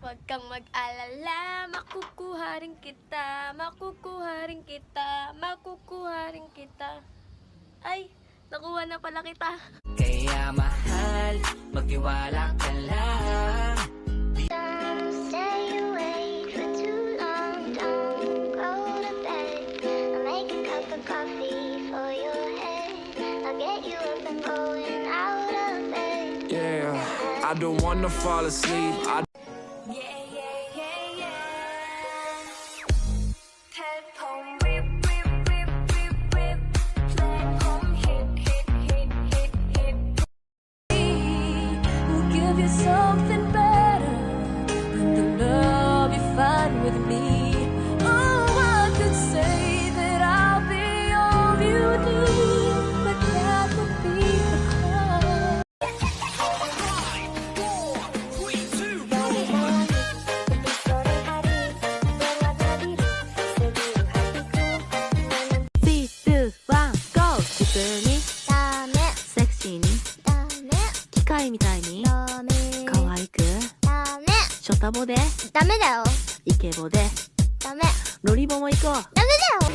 Huwag kang mag-alala, makukuha rin kita, makukuha rin kita, makukuha rin kita. Ay, nakuha na pala kita. Kaya mahal, magtiwala ka lang. Stay awake for too long, don't go to bed. I'll make a cup of coffee for your head. I'll get you up and going out of bed. Yeah, I don't wanna fall asleep. Telephone rip, rip, rip, rip, rip. Telephone hit, hit, hit, hit, hit. Will give you something better than the love you find with me. Oh, I could say that I'll be all you need, but that would be a crime. Three, two, one, go! 普通にダメ、セクシーにダメ、機械みたいにダメ、可愛くダメ、ショタボでダメだよ、イケボでダメ、ロリボも行こう。ダメだよ。